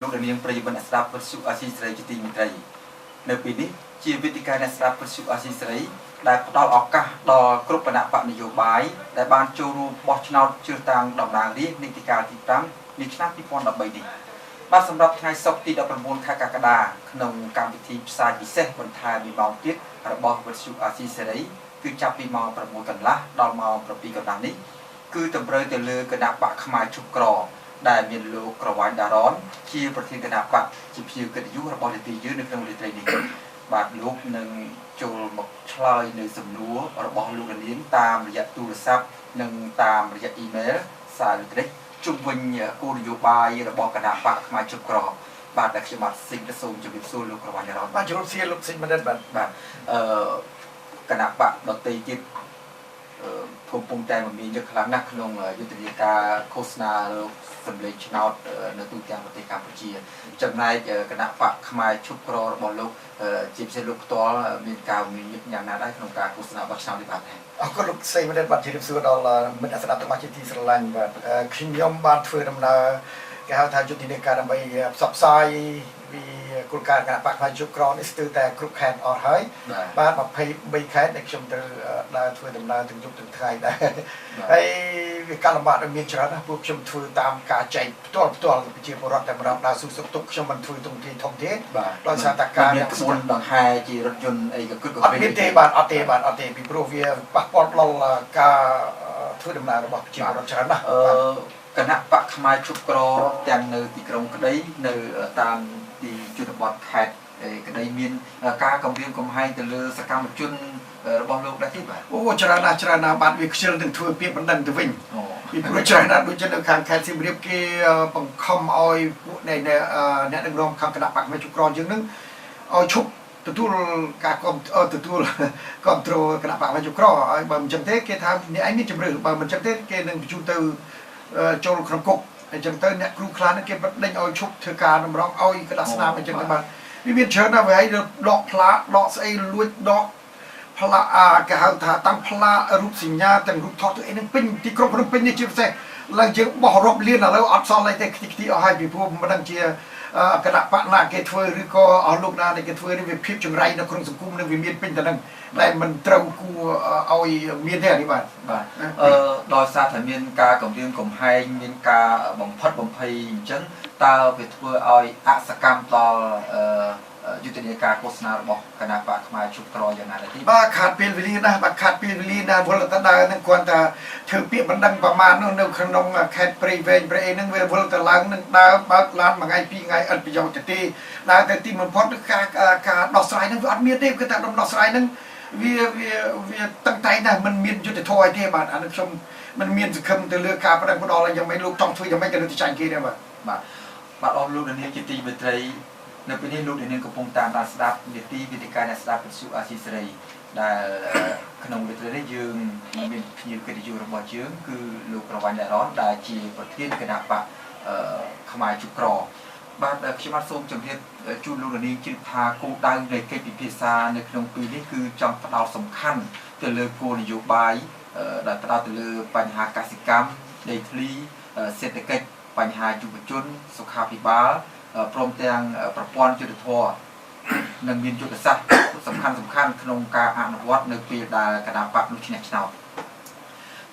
លោកនាងប្រិយមិត្តអ្នកស្ដាប់វិទ្យុអាស៊ីសេរីជាទីមេត្រីនៅពេលនេះជាវេទិកាអ្នកស្ដាប់វិទ្យុអាស៊ីសេរីដែលផ្ដល់ឱកាសដល់គ្រប់គណៈបកនយោបាយដែលបានចូលរួមបោះឆ្នោតជ្រើសតាំងតំណាងរាស្ត្រនីតិកាលទី5នៃឆ្នាំ2013នេះបាទសម្រាប់ថ្ងៃសុក្រទី19ខែកក្កដាក្នុងកម្មវិធីផ្សាយពិសេសបន្ថែម1ម៉ោងទៀតរបស់វិទ្យុអាស៊ីសេរីគឺចាប់ពីម៉ោង6កន្លះដល់ម៉ោង7កន្លះនេះគឺតម្រូវទៅលើគណៈបកផ្មាយជុកក្រដែលមានលោកក្រវ៉ាញ់ដារ៉នជាប្រធានគណៈបកជាភ្ញៀវកិត្តិយសរបស់នីតិយើងនៅក្នុងរាត្រីនេះបាទលោកនឹងចូលមកឆ្លើយនៅសំណួររបស់លោកនាងតាមរយៈទូរស័ព្ទនិងតាមរយៈអ៊ីមែលសារលេខជុំវិញគោលនយោបាយរបស់គណៈបកផ្មាយជុកក្របាទដែលខ្ញុំបាទសិង្ហសូមជម្រាបសួរលោកក្រវ៉ាញ់ដារ៉នបាទជម្រាបសួរលោកសិង្ហបណ្ឌិតបាទគណៈបកដទៃទៀតកំពុងតែមានយកខ្លាំងណាស់ក្នុងយុទ្ធនាការឃោសនាសម្លេងឆ្នោតនៅទូទាំងប្រទេសកម្ពុជាចំណែកគណៈបកផ្មាយជុកក្ររបស់លោកជាពិសេសលោកផ្ទាល់មានការមានយ៉ាងណាដែរក្នុងការឃោសនាបោះឆ្នោតនេះបាទអរគុណលោកសិង្ហបណ្ឌិតបាទជម្រាបសួរដល់មិត្តអ្នកស្ដាប់ទាំងអស់ជាទីស្រឡាញ់បាទខ្ញុំបានធ្វើដំណើរគេហៅថាយុទ្ធនាការដើម្បីផ្សព្វផ្សាយពីគោលការណ៍គណៈបកផ្មាយជុកក្រនេះស្ទើរតែគ្រប់ខេត្តអស់ហើយបាទ23ខេត្តដែលខ្ញុំត្រូវដើរធ្វើដំណើរទាំងយប់ទាំងថ្ងៃដែរហើយវាការលំបាកមានច្រើនណាស់ពួកខ្ញុំធ្វើតាមការចែកផ្ទាល់ប្រជាពលរដ្ឋតែម្ដងដើរស៊ូសុខទុក្ខខ្ញុំមិនធ្វើទុំទីធំទេដោយសារតែការមានក្បួនដង្ហែជារថយន្តអីក៏គិតក៏អត់មានទេបាទអត់ទេពីព្រោះវាប៉ះពាល់ដល់ការធ្វើដំណើររបស់ប្រជាពលរដ្ឋច្រើនណាស់គណៈបកផ្មាយជុកក្រទាំងនៅទីក្រុងក្តីនៅតាមទីជនបទខេត្តក្តីមានការគម្រាមកំហែងទៅលើសកម្មជនរបស់លោកដែរទេបាទអូច្រើនណាស់បាទវាខ្ជិលនឹងធ្វើពាក្យបណ្ដឹងទៅវិញពីព្រោះច្រើនណាស់ដូចជានៅខាងខេត្តសៀមរាបគេបង្ខំឲ្យពួកអ្នកដឹកនាំខាងគណៈបកផ្មាយជុកក្រយើងនឹងឲ្យឈប់ទទួលការទទួលគ្រប់គ្រងគណៈបកផ្មាយជុកក្រឲ្យបើមិនចឹងទេគេថាអ្នកឯងមានជំរឿបើមិនចឹងទេគេនឹងបញ្ជូនទៅចូលក្នុងគុកអញ្ចឹងទៅអ្នកគ្រូខ្លះហ្នឹងគេបដិញឲ្យឈប់ធ្វើការតម្រង់ឲ្យក្តាប់ស្នាមអញ្ចឹងទៅបាទវាមានច្រើនណាស់វាឲ្យដកផ្លាដកស្អីលួចដកផ្លាគេហៅថាតាំងផ្លារូបសញ្ញាទាំងរូបថតទៅអីហ្នឹងពេញទីក្រុងភ្នំពេញនេះជាពិសេសឡើងយើងបោះរាប់លានឥឡូវអត់សល់អីទេខ្ទីអស់ហើយពីព្រោះមិនដឹងជាគណៈបកណាគេធ្វើឬក៏អស់លោកណាគេធ្វើនេះវាភាពចង្រៃនៅក្នុងសង្គមនឹងវាមានពេញទៅនឹងដែលមិនត្រូវគួរឲ្យមានទេនេះបាទដោយសារតែមានការគម្រាមកំហែងមានការបំផិតបំភ័យអញ្ចឹងតើវាធ្វើឲ្យអសកម្មដល់យុទ្ធនាការឃោសនារបស់គណៈបកផ្មាយជុកក្រយ៉ាងណាដែរទីបាទខាត់ពេលវេលាណាស់បាទខាត់ពេលវេលាណាវល់ទៅដើរនឹងគាត់ថាធ្វើពាក្យបណ្ដឹងប្រមាណនោះនៅក្នុងខេត្តព្រៃវែងព្រៃអីហ្នឹងវាវល់ទៅឡើងនឹងដើរបើកឡានមួយថ្ងៃពីរថ្ងៃអត់ប្រយោជន៍ទេដើរទៅទីបំផុតការដោះស្រាយហ្នឹងវាអត់មានទេគឺថាដោះស្រាយហ្នឹងវាតឹងតែងណាស់มันមានយុទ្ធធម៌អីទេបាទអានេះខ្ញុំมันមានសង្ឃឹមទៅលើការប្រដឹងផ្ដល់យ៉ាងម៉េចលោកចង់ធ្វើយ៉ាងម៉េចទៅចាញ់គេដែរបាទអរលោកនាងជាទីមេត្រីនៅពេលនេះលោកនាងកំពុងតាមដានស្ដាប់នីតិវិទ្យាអ្នកស្ដាប់វិទ្យុអាស៊ីសេរីដែលក្នុងវិទ្យានេះយើងមានភ្ញៀវកិត្តិយសរបស់យើងគឺលោកក្រវ៉ាញ់ដារ៉នដែលជាប្រធានគណៈបកផ្មាយជុកក្របាទខ្ញុំបាទសូមជម្រាបជូនលោកនាងជឿថាគោលដៅនៃកិច្ចពិភាក្សានៅក្នុងពេលនេះគឺចង់ផ្ដោតសំខាន់ទៅលើគោលនយោបាយដែលផ្ដោតទៅលើបញ្ហាកសិកម្មដីធ្លីសេដ្ឋកិច្ចបញ្ហាយុវជនសុខាភិបាលព្រមទាំងប្រព័ន្ធយុត្តិធម៌និងមានយុទ្ធសាស្ត្រសំខាន់ក្នុងការអនុវត្តនៅពេលដែលគណៈបកនោះឈ្នះឆ្នោត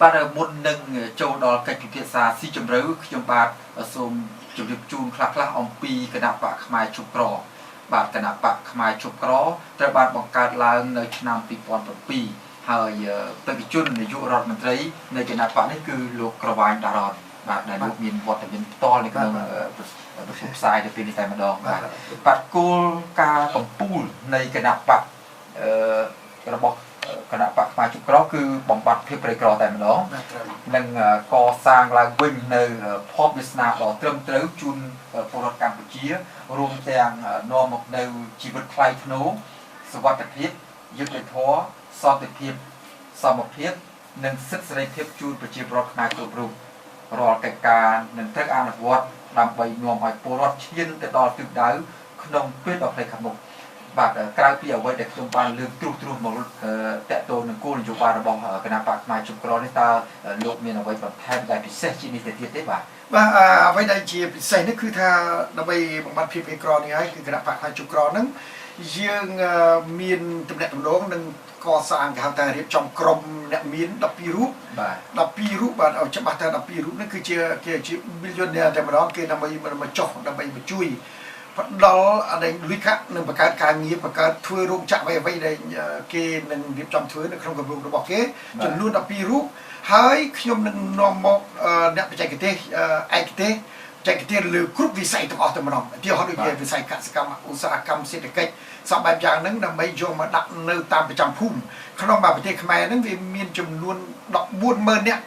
បាទមុននឹងចូលដល់កិច្ចពិភាក្សាស៊ីជម្រៅខ្ញុំបាទសូមជម្រាបជូនខ្លះអំពីគណៈបកផ្មាយជុកក្របាទគណៈបកផ្មាយជុកក្រត្រូវបានបង្កើតឡើងនៅឆ្នាំ2007ហើយបេក្ខជននាយករដ្ឋមន្ត្រីនៃគណៈបកនេះគឺលោកក្រវ៉ាញ់ដារ៉នបាទដែលលោកមានវត្តមានផ្ទាល់នៅក្នុងប្រព័ន្ធផ្សាយទៅពេលនេះតែម្ដងបាទគោលការណ៍កម្ពុជានៃគណៈបករបស់គណៈបកផ្មាយជុកក្រគឺបំបត្តិភាពក្រីក្រតែម្ដងនិងកសាងឡើងវិញនៅភពវាសនាដ៏ត្រឹមត្រូវជូនពលរដ្ឋកម្ពុជារួមទាំងនាំមកនៅជីវិតថ្លៃថ្នូរសុវត្ថិភាពយុត្តិធម៌សន្តិភាពសមភាពនិងសិទ្ធិសេរីភាពជូនប្រជាពលរដ្ឋខ្មែរគ្រប់រូបរាល់កិច្ចការនឹងត្រូវអនុវត្តដើម្បីនាំឲ្យពលរដ្ឋឈានទៅដល់ទិសដៅក្នុងពេលដ៏ខ្លីខាងមុខបាទក្រៅពីអ្វីដែលខ្ញុំបានលើកត្រួសមកតកតូននឹងគោលនយោបាយរបស់គណៈបកផ្មាយជុកក្រនេះតើលោកមានអ្វីបន្ថែមដែលពិសេសជាងនេះទៅទៀតទេបាទ បាទអ្វីដែលជាពិសេសនេះគឺថាដើម្បីបំបត្តិភាពអេក្រនេះហើយគឺគណៈបកផ្នែកជុកក្រហ្នឹងយើងមានតំណែងដំណងនឹងកសាងគេហៅថារៀបចំក្រុមអ្នកមាន12រូបបាទ12រូបបាទឲ្យច្បាស់ថា12រូបនេះគឺជាbillionaire តែម្ដងគេដើម្បីមកចុះដើម្បីមកជួយផ្ដល់អីលុយកាក់នឹងបង្កើតការងារបង្កើតធ្វើរោងចក្រអ្វីដែលគេនឹងរៀបចំធ្វើនៅក្នុងគម្រោងរបស់គេចំនួន12រូបហើយខ្ញុំនឹងនាំមកអ្នកបច្ចេកទេសឯកទេសបច្ចេកទេសលើគ្រប់វិស័យទាំងអស់តែម្ដងទីហោដូចជាវិស័យកសិកម្មឧស្សាហកម្មសេដ្ឋកិច្ចសពបែបយ៉ាងហ្នឹងដើម្បីយកមកដាក់នៅតាមប្រចាំភូមិក្នុងប្រទេសខ្មែរហ្នឹងវាមានចំនួន140,000នាក់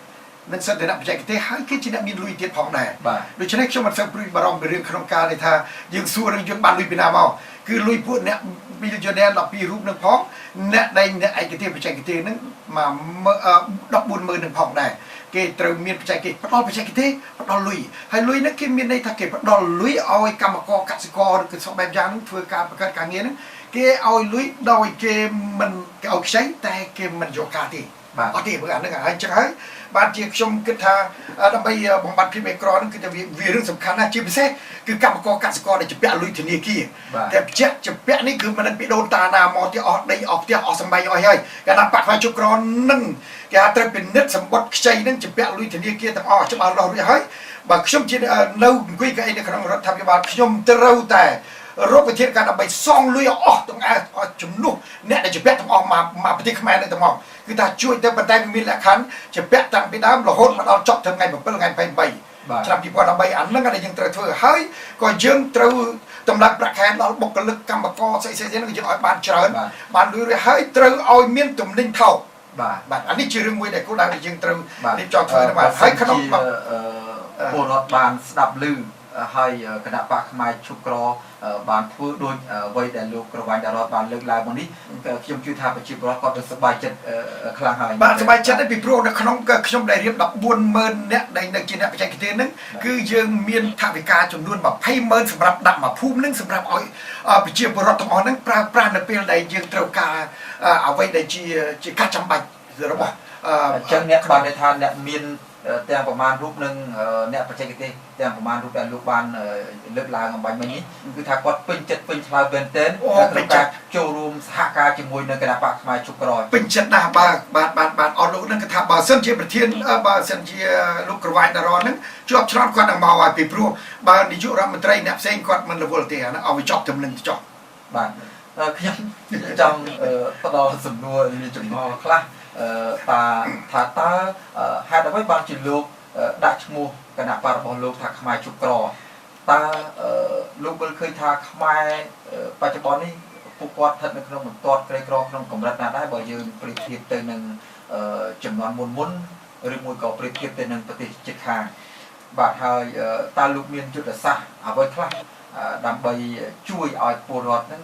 នឹងសិទ្ធិអ្នកបច្ចេកទេសហើយគឺជាអ្នកមានលុយទៀតផងដែរដូច្នេះខ្ញុំមិនសូវព្រួយបារម្ភពីរឿងក្នុងការដែលថាយើងសួររឿងយើងបានលុយពីណាមកគឺលុយពួកអ្នក billionaire 12រូបនឹងផងអ្នកដែលអ្នកឯកទេសបច្ចេកទេសហ្នឹង14,000នឹងផងដែរគេត្រូវមានបច្ចេកទេសផ្ដល់បច្ចេកទេសផ្ដល់លុយហើយលុយហ្នឹងគេមានន័យថាគេផ្ដល់លុយឲ្យកម្មករកសិករឬក៏សពបែបយ៉ាងហ្នឹងធ្វើការបង្កើតការងារហ្នឹងគេឲ្យលុយដោយគេមិនគេឲ្យខ្ចីតែគេមិនយកការទេអត់ទេព្រោះអាហ្នឹងហើយអញ្ចឹងហើយបាទជាខ្ញុំគិតថាដើម្បីបំបត្តិភាពអេក្រហ្នឹងគឺថាវារឿងសំខាន់ណាស់ជាពិសេសគឺកម្មករកសិករដែលជាពាក់លុយធនាគារតែជាពាក់នេះគឺមិនពីដូនតាណាមកទីអស់ដីអស់ផ្ទះអស់សម្បែងអស់ហើយគេថាបាក់ខ្វាយជុកក្រនឹងគេថាត្រូវពិនិត្យសម្បត្តិខ្ចីហ្នឹងជាពាក់លុយធនាគារទាំងអស់ច្បាស់លាស់រួចហើយបើខ្ញុំជានៅអង្គុយកៅអីនៅក្នុងរដ្ឋាភិបាលខ្ញុំត្រូវតែរកវិធីការដើម្បីសងលុយអស់ទាំងអស់ជំនួសអ្នកដែលជាពាក់ទាំងអស់មកប្រទេសខ្មែរនេះទាំងអស់គឺថាជួយទៅប៉ុន្តែមានលក្ខខណ្ឌជាពាក់តាំងពីដើមរហូតមកដល់ចប់ថ្ងៃ7ថ្ងៃ23ឆ្នាំ2013អាហ្នឹងដែលយើងត្រូវធ្វើហើយក៏យើងត្រូវតម្លាក់ប្រាក់ខែដល់បុគ្គលិកកម្មករស្អីៗហ្នឹងយើងឲ្យបានច្រើនបានលុយរួចហើយត្រូវឲ្យមានទំនិញថោកបាទអានេះជារឿងមួយដែលគោលដៅដែលយើងត្រូវរៀបចំធ្វើបាទហើយក្នុងពលរដ្ឋបានស្ដាប់ឮហើយគណៈបកផ្នែកជុកក្របានធ្វើដូចអ្វីដែលលោកក្រវ៉ាញ់តារ៉តបានលើកឡើងមកនេះខ្ញុំជឿថាប្រជាពលរដ្ឋគាត់នឹងសប្បាយចិត្តខ្លាំងហើយបាទសប្បាយចិត្តពីព្រោះនៅក្នុងខ្ញុំដែលរៀប14,000នាក់ដែលនៅជាអ្នកបច្ចេកទេសហ្នឹងគឺយើងមានថវិកាចំនួន20,000សម្រាប់ដាក់មកភូមិហ្នឹងសម្រាប់ឲ្យប្រជាពលរដ្ឋទាំងអស់ហ្នឹងប្រើប្រាស់នៅពេលដែលយើងត្រូវការអ្វីដែលជាការចាំបាច់របស់អញ្ចឹងអ្នកបានន័យថាអ្នកមានទាំងប្រមាណរូបនឹងអ្នកបច្ចេកទេសទាំងប្រមាណរូបដែលលោកបានលើកឡើងអំបញ្ញមិញនេះគឺថាគាត់ពេញចិត្តពេញឆ្លើយមែនទែនក្នុងការចូលរួមសហការជាមួយនឹងគណៈបកផ្នែកជុកក្រពេញចិត្តណាស់បាទអត់លោកនឹងថាបើសិនជាប្រធានបើសិនជាលោកក្រវ៉ាញ់តារ៉តហ្នឹងជាប់ឆ្លងគាត់នឹងមកឲ្យពីព្រោះបើនាយករដ្ឋមន្ត្រីអ្នកផ្សេងគាត់មិនរវល់ទេអាហ្នឹងឲ្យចប់ទំនឹងចប់បាទខ្ញុំចង់ផ្ដល់សំណួរមានចំណងខ្លះថាតើហេតុអ្វីបានជាលោកដាក់ឈ្មោះគណៈបករបស់លោកថាខ្មែរជុកក្រតើលោកមើលឃើញថាខ្មែរបច្ចុប្បន្ននេះពួកគាត់ស្ថិតនៅក្នុងបន្ទាត់ក្រីក្រក្នុងកម្រិតណាដែរបើយើងប្រៀបធៀបទៅនឹងចំនួនមុនឬមួយក៏ប្រៀបធៀបទៅនឹងប្រទេសជិតខាងបាទហើយតើលោកមានយុទ្ធសាស្ត្រអ្វីខ្លះដើម្បីជួយឲ្យពលរដ្ឋហ្នឹង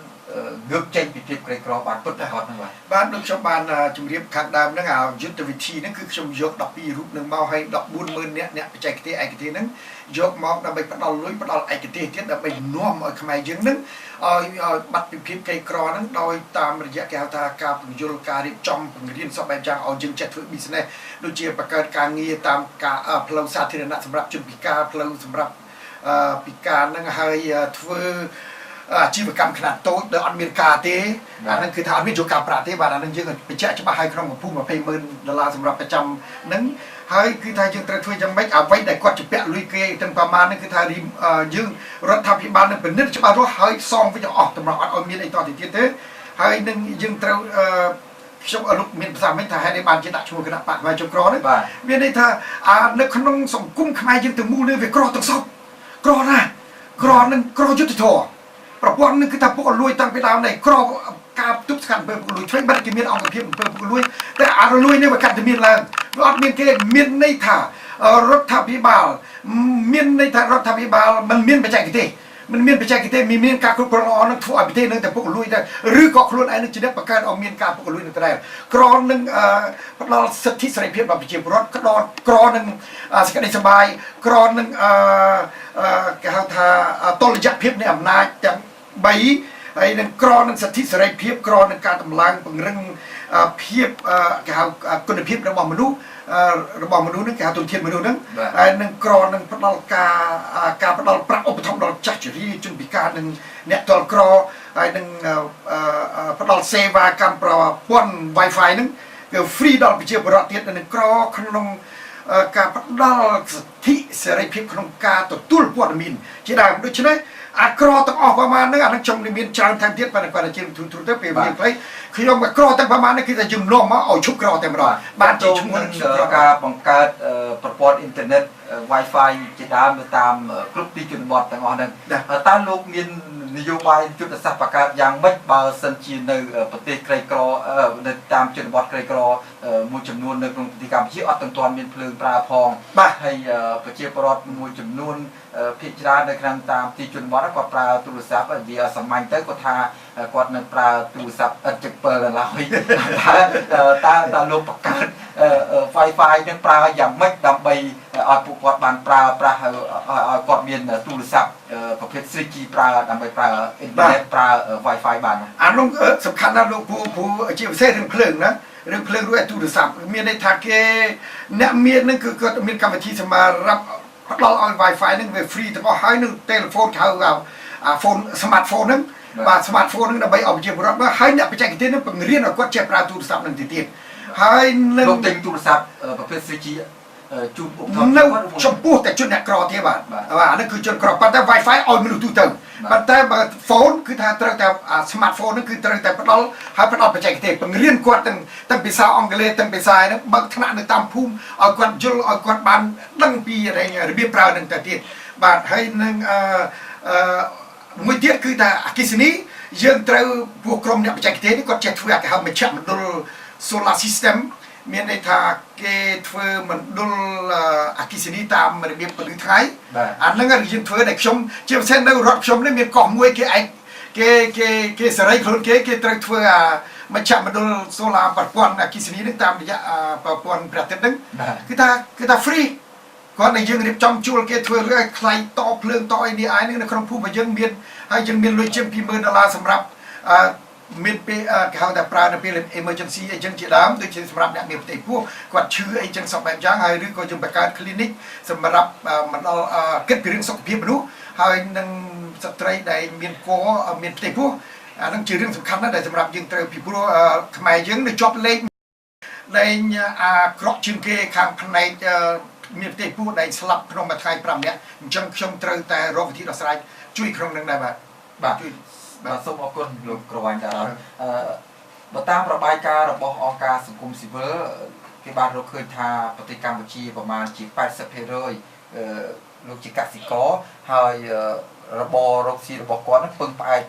ងើបចេញពីភាពក្រីក្របានពិតប្រាកដហ្នឹងបាទដូចខ្ញុំបានជម្រាបខាងដើមហ្នឹងយុទ្ធវិធីហ្នឹងគឺខ្ញុំយក12រូបហ្នឹងមកឲ្យ14,000នាក់អ្នកបច្ចេកទេសឯកទេសហ្នឹងយកមកដើម្បីផ្ដល់លុយផ្ដល់ឯកទេសទៀតដើម្បីនាំឲ្យខ្មែរយើងហ្នឹងឲ្យបាត់ពីភាពក្រីក្រហ្នឹងដោយតាមរយៈគេហៅថាការពន្យល់ការរៀបចំបង្រៀនសពបែបយ៉ាងឲ្យយើងចេះធ្វើ business ដូចជាបង្កើតការងារតាមការផ្លូវសាធារណៈសម្រាប់ជនពិការផ្លូវសម្រាប់ពិការហ្នឹងហើយធ្វើអាជីវកម្មខ្នាតតូចដែលអត់មានការទេអាហ្នឹងគឺថាអត់មានយកការប្រាក់ទេបាទអាហ្នឹងយើងបញ្ជាក់ច្បាស់ឲ្យក្នុងភូមិ$20,000សម្រាប់ប្រចាំហ្នឹងហើយគឺថាយើងត្រូវធ្វើយ៉ាងម៉េចអ្វីដែលគាត់ជពាក់លុយគេទាំងប្រមាណហ្នឹងគឺថាយើងរដ្ឋាភិបាលនឹងពិនិត្យច្បាស់លាស់ហើយសងវិញអស់តម្រូវអត់ឲ្យមានអីតទៅទៀតទេហើយនឹងយើងត្រូវខ្ញុំលោកមានភាសាមិញថាហេតុអីបានជាដាក់ឈ្មោះគណៈបកខ្មែរជុកក្រនេះមានន័យថានៅក្នុងសង្គមខ្មែរយើងទាំងមូលនេះវាក្រទាំងសពក្រណាស់ក្រនឹងក្រយុទ្ធធម៌ប្រព័ន្ធនឹងគឺថាពុកលួយតាំងពីដើមនេះក្រការទប់ស្កាត់អំពើពុកលួយឆ្វេងបាត់គេមានអង្គភាពអំពើពុកលួយតែអាលួយនេះវាកាត់តែមានឡើងវាអត់មានគេមានន័យថារដ្ឋាភិបាលមានន័យថារដ្ឋាភិបាលមិនមានបច្ចេកទេសមិនមានបច្ចេកទេសមានការគ្រប់គ្រងល្អនឹងធ្វើឲ្យប្រទេសនឹងតែពុកលួយដែរឬក៏ខ្លួនឯងនឹងជាអ្នកបង្កើតឲ្យមានការពុកលួយនឹងដែរក្រនឹងផ្ដល់សិទ្ធិសេរីភាពដល់ប្រជាពលរដ្ឋក្រនឹងសេចក្តីសុបាយក្រនឹងគេហៅថាតុល្យភាពនៃអំណាចទាំង3 ហើយនឹងក្រនឹងសិទ្ធិសេរីភាពក្រនឹងការតម្លើងពង្រឹងភាពគេហៅគុណភាពរបស់មនុស្សនឹងគេហៅទុនធានមនុស្សហ្នឹងហើយនឹងក្រនឹងផ្ដល់ការផ្ដល់ប្រាក់ឧបត្ថម្ភដល់ចាស់ជរាជនពិការនឹងអ្នកតលក្រហើយនឹងផ្ដល់សេវាកម្មប្រព័ន្ធ Wi-Fi ហ្នឹងគឺ free ដល់ប្រជាពលរដ្ឋទៀតនឹងក្រក្នុងការផ្ដល់សិទ្ធិសេរីភាពក្នុងការទទួលព័ត៌មានជាដើមដូច្នេះអាក្រទាំងអស់ប្រមាណហ្នឹងអានឹងខ្ញុំមានច្រើនថែមទៀតប៉ុន្តែគាត់ជាទូទៅពេលវេលាខ្លីខ្ញុំអាក្រទាំងប្រមាណនេះគឺតែជំនុំមកឲ្យឈប់ក្រតែម្ដងបានជាឈ្មោះការបង្កើតប្រព័ន្ធអ៊ីនធឺណិត Wi-Fi ជាដើមនៅតាមគ្រប់ទីជនបទទាំងអស់ហ្នឹងតើលោកមាននយោបាយយុទ្ធសាស្ត្របង្កើតយ៉ាងម៉េចបើសិនជានៅប្រទេសក្រីក្រនៅតាមជនបទក្រីក្រមួយចំនួននៅក្នុងប្រទេសកម្ពុជាអត់ទាំងទាន់មានភ្លើងប្រើផងបាទហើយប្រជាពលរដ្ឋមួយចំនួនភាគច្រើននៅក្នុងតាមទីជនបទគាត់ប្រើទូរស័ព្ទវាសាមញ្ញទៅគាត់ថាគាត់នៅប្រើទូរស័ព្ទឥតជិត7ឡើយតើលោកបង្កើត Wi-Fi នឹងប្រើយ៉ាងម៉េចដើម្បីឲ្យពួកគាត់បានប្រើប្រាស់ឲ្យគាត់មានទូរស័ព្ទប្រភេទ 3G ប្រើដើម្បីប្រើអ៊ីនធឺណិតប្រើ Wi-Fi បានអានោះសំខាន់ណាស់លោកព្រោះជាពិសេសរឿងភ្លើងណារឿងភ្លើងរួចទូរស័ព្ទមានន័យថាគេអ្នកមាននឹងគឺគាត់មានកម្មវិធីសម្រាប់ផ្ដល់ឲ្យ Wi-Fi នឹងវា free ទាំងអស់ហើយនឹង telephone ហៅphone smartphone ហ្នឹងបាទ smartphone ហ្នឹងដើម្បីឲ្យប្រជាពលរដ្ឋមកហើយអ្នកបច្ចេកទេសនឹងបង្រៀនឲ្យគាត់ចេះប្រើទូរស័ព្ទនឹងទៀតហើយនឹងលោកទិញទូរស័ព្ទប្រភេទ 3G ជូនឧបត្ថម្ភនៅចំពោះតែជនអ្នកក្រទៀតបាទអានេះគឺជនក្រប៉ុន្តែ Wi-Fi ឲ្យមនុស្សទូទៅប៉ុន្តែបើ phone គឺថាត្រូវតែ smartphone ហ្នឹងគឺត្រូវតែផ្ដល់ហើយផ្ដល់បច្ចេកទេសបង្រៀនគាត់ទាំងភាសាអង់គ្លេសទាំងភាសាហ្នឹងបើកថ្នាក់នៅតាមភូមិឲ្យគាត់យល់ឲ្យគាត់បានដឹងពីរបៀបប្រើនឹងទៅទៀតបាទហើយនឹងមួយទៀតគឺថាអគ្គិសនីយើងត្រូវពួកក្រុមអ្នកបច្ចេកទេសនេះគាត់ចេះធ្វើគេហៅមជ្ឈមណ្ឌល solar system មានន័យថាគេធ្វើមណ្ឌលអគ្គិសនីតាមរបៀបពលឺថ្ងៃអាហ្នឹងយើងធ្វើតែខ្ញុំជាពិសេសនៅរដ្ឋខ្ញុំនេះមានកោះមួយគេឯងគេសេរីខ្លួនគេត្រូវធ្វើមជ្ឈមណ្ឌល solar ប្រព័ន្ធអគ្គិសនីនឹងតាមរយៈប្រព័ន្ធព្រះអាទិត្យហ្នឹងគឺថា free គាត់តែយើងរៀបចំជួលគេធ្វើឲ្យថ្លៃតភ្លើងតអីនេះឯងនៅក្នុងភូមិយើងមានហើយយើងមានលុយជាង$20,000សម្រាប់មានពេលគេហៅថាប្រើនៅពេល emergency អីចឹងជាដើមដូចជាសម្រាប់អ្នកមានផ្ទៃពោះគាត់ឈឺអីចឹងសពបែបយ៉ាងហើយឬក៏យើងបង្កើត clinic សម្រាប់មកដល់គិតពីរឿងសុខភាពមនុស្សហើយនឹងស្ត្រីដែលមានគភមានផ្ទៃពោះអានឹងជារឿងសំខាន់ណាស់ដែលសម្រាប់យើងត្រូវពីព្រោះខ្មែរយើងនៅជាប់លេខអាក្រក់ជាងគេខាងផ្នែកមានផ្ទៃពោះដែលស្លាប់ក្នុងមួយថ្ងៃ5នាក់អញ្ចឹងខ្ញុំត្រូវតែរកវិធីដោះស្រាយជួយក្នុងនឹងដែរបាទជួយបាទសូមអរគុណលោកក្រវ៉ាញ់តាបើតាមរបាយការណ៍របស់អង្គការសង្គមស៊ីវិលគេបានរកឃើញថាប្រទេសកម្ពុជាប្រមាណជា 80% លោកជាកសិករហើយរបររកស៊ីរបស់គាត់នឹងពឹងផ្អែក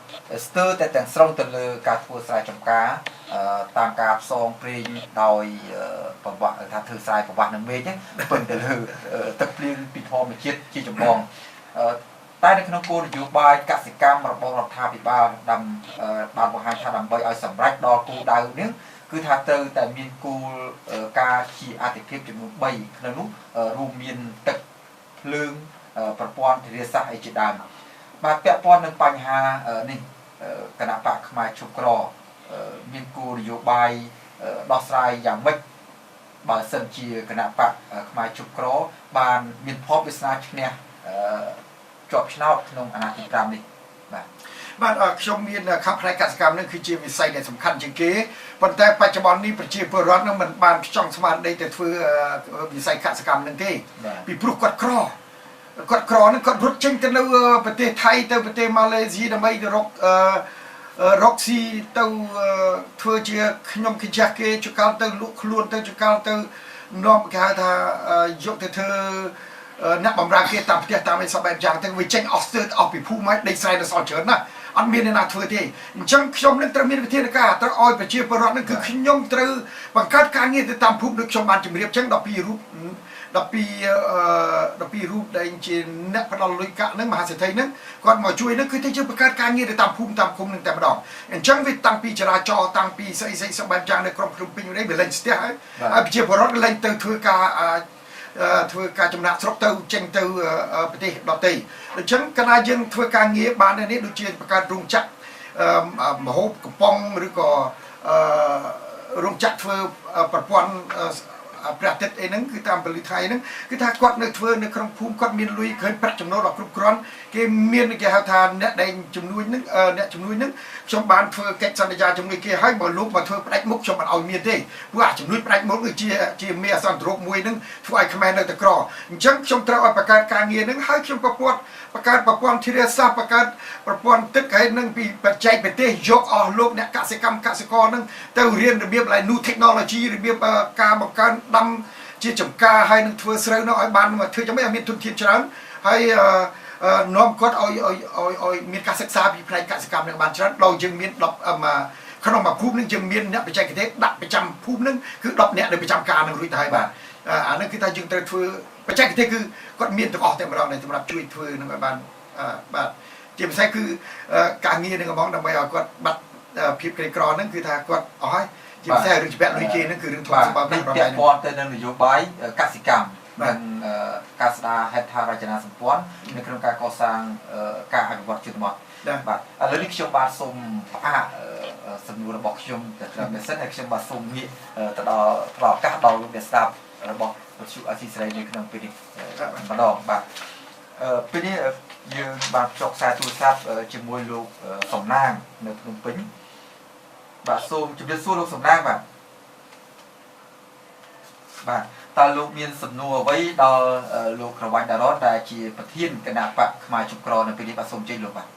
ស្ទើរតែទាំងស្រុងទៅលើការធ្វើស្រែចម្ការតាមការផ្សងព្រេងដោយប្រវត្តិថាធ្វើស្រែប្រវត្តិនឹងមេឃពឹងទៅលើទឹកភ្លៀងពីធម្មជាតិជាចម្បងតែនៅក្នុងគោលនយោបាយកសិកម្មរបស់រដ្ឋាភិបាលបានបង្ហាញថាដើម្បីឲ្យសម្រេចដល់គោលដៅនេះគឺថាត្រូវតែមានគោលការណ៍ជាអាទិភាពចំនួន3ក្នុងនោះរួមមានទឹកភ្លើងប្រព័ន្ធធារាសាស្ត្រអីជាដើមបាទពាក់ព័ន្ធនឹងបញ្ហានេះគណៈបកផ្នែកឈប់ក្រមានគោលនយោបាយដោះស្រាយយ៉ាងម៉េចបើសិនជាគណៈបកផ្នែកឈប់ក្របានមានភ័ព្វវាសនាឈ្នះជាប់ឆ្នោតក្នុងអាណត្តិទី5នេះបាទខ្ញុំមានខាងផ្នែកកសិកម្មនឹងគឺជាវិស័យដែលសំខាន់ជាងគេប៉ុន្តែបច្ចុប្បន្ននេះប្រជាពលរដ្ឋនឹងមិនបានចង់ស្មារតីទៅធ្វើវិស័យកសិកម្មនឹងទេពីព្រោះគាត់ក្រនឹងគាត់រត់ចេញទៅនៅប្រទេសថៃទៅប្រទេសម៉ាឡេស៊ីដើម្បីទៅរកស៊ីទៅធ្វើជាខ្ញុំគេចាស់គេចកាលទៅលក់ខ្លួនទៅចកាលទៅនាំគេហៅថាយកទៅធ្វើអ្នកបំរើគេតាមផ្ទះតាមអីសពបែបយ៉ាងទាំងវាចេញអស់ស្ទើរអស់ពីភូមិមកដីស្រែនៅសល់ច្រើនណាស់អត់មានអ្នកណាធ្វើទេអញ្ចឹងខ្ញុំនឹងត្រូវមានវិធានការត្រូវឲ្យប្រជាពលរដ្ឋនឹងគឺខ្ញុំត្រូវបង្កើតការងារទៅតាមភូមិដូចខ្ញុំបានជម្រាបចឹង12រូបដែលជាអ្នកផ្ដល់លុយកាក់នឹងមហាសេដ្ឋីនឹងគាត់មកជួយនឹងគឺទៅបង្កើតការងារទៅតាមភូមិតាមឃុំនឹងតែម្ដងអញ្ចឹងវាតាំងពីចរាចរណ៍តាំងពីស្អីសពបែបយ៉ាងនៅក្រុងភ្នំពេញនេះវាលេងស្ទះហើយប្រជាពលរដ្ឋលេងទៅធ្វើការចំណាក់ស្រុកទៅចេញទៅប្រទេសដទៃអញ្ចឹងកាលណាយើងធ្វើការងារបាននេះដូចជាបង្កើតរោងចក្រ มโหกระป๋องหรือก็รวมจัดเพื่อประปวนประเทศเองนั้นคือตามผลิตไทยนั้นคือถ้ากอดในเพื่อในครองภูมิกอดมีลุยเคยประจำโนดอกกรุบกรอนเกมีนในแก่หาทานเนี่ยได้จำนวนนึงเนี่ยจำนวนนึงชมบานเพื่อแก่สัญญาจำนวนเกี่ยให้บอลลูกมาเพื่อประมุกชมบันเอาเมียได้เพื่อจำนวนประมุกเจียเมียสันตรกมวยนึงช่วยขมายในตะกรอจังชมตราประกาศการเงินนึงให้ชมประกาศประปวนที่เรียกทราบประกาศประปวนตึกให้นึงปีปัจจัยไปเตะยกออกลูกเนี่ยกสิกรรมกสิกรนึงแต่เรียนระเบียบอะไรนูเทคโนโลยีระเบียบการบอกการดำจีจมกาให้นึงทัวร์เสร็จน้อยบ้านมาเธอจะไม่มีทุนทีมฉะนั้นให้น้อมกดเอามีการศึกษาพิพายกสิกรรมในบ้านฉะนั้นเราจึงมีดอกมาขนมมาภูมินึงจึงมีเนี่ยไปใจกันเทดับไปจำภูมินึงคือดอกเนี่ยเดี๋ยวไปจำการนึงรุ่ยไทยบ้านอันนั้นคือไทยจึงแต่ทัวร์ไปใจกันเทคือก็มีตะกอแต่เราในสำหรับช่วยทัวร์นึงบ้านบ้านจีบใช่คือการเงินนึงก็มองทำไมเอาก็บัตรพิบกระกรนั่นคือถ้ากดอ๋อจีบใช่เรื่องจีบแบบลุยเกนั่นคือเรื่องทวงสมบัติในประเทศนี้ แต่ในนโยบายกสิกรรมនិងការស្ដារហេដ្ឋារចនាសម្ព័ន្ធនៅក្នុងការកសាងការអភិវឌ្ឍជនបទបាទឥឡូវនេះខ្ញុំបាទសូមផ្អាកសំណួររបស់ខ្ញុំទៅត្រឹមនេះសិនហើយខ្ញុំបាទសូមងាកទៅដល់ផ្ដល់ឱកាសដល់លោកអ្នកស្ដាប់របស់វិទ្យុអាស៊ីសេរីនៅក្នុងពេលនេះម្ដងបាទពេលនេះយើងបាទចុះខ្សែទូរស័ព្ទជាមួយលោកសំណាងនៅភ្នំពេញបាទសូមជម្រាបសួរលោកសំណាងបាទតើលោកមានសំណួរអ្វីដល់លោកក្រវ៉ាញ់តារ៉នដែលជាប្រធានគណៈបកខ្មែរជុំក្រនៅពេលនេះបាទសូមជ័យលោកបាទជ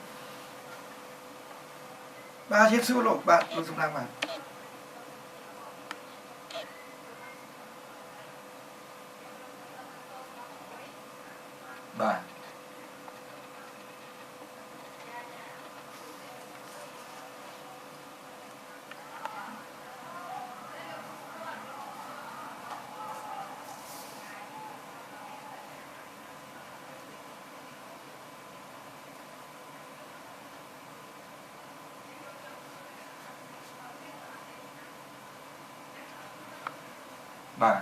ម្រាបសួរលោកបាទលោកសំណាងបាទបាទបាទ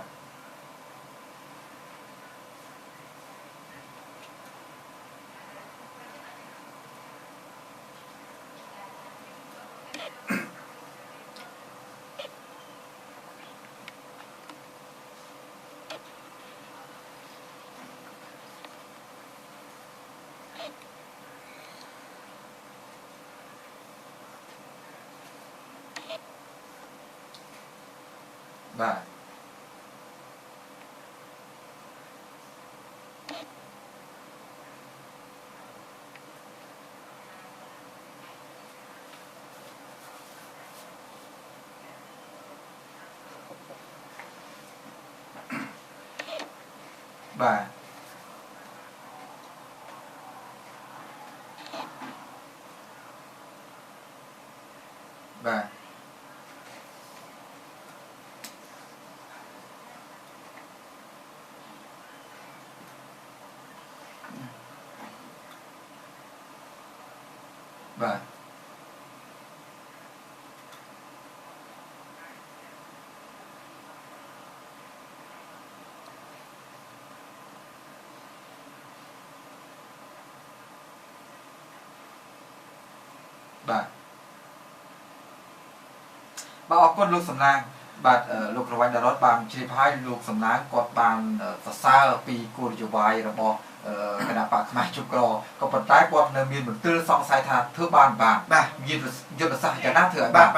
បាទបាទបាទបាទអរគុណលោកសំណាងបាទលោកក្រវ៉ាញ់តារ៉នបានជ្រាបហើយលោកសំណាងគាត់បានសរសើរពីគោលនយោបាយរបស់គណៈបកខ្មែរជុំក្រក៏ប៉ុន្តែគាត់នៅមានមន្ទិលសង្ស័យថាធ្វើបានមានយុទ្ធសាស្ត្រយ៉ាងណាធ្វើឲ្យបាន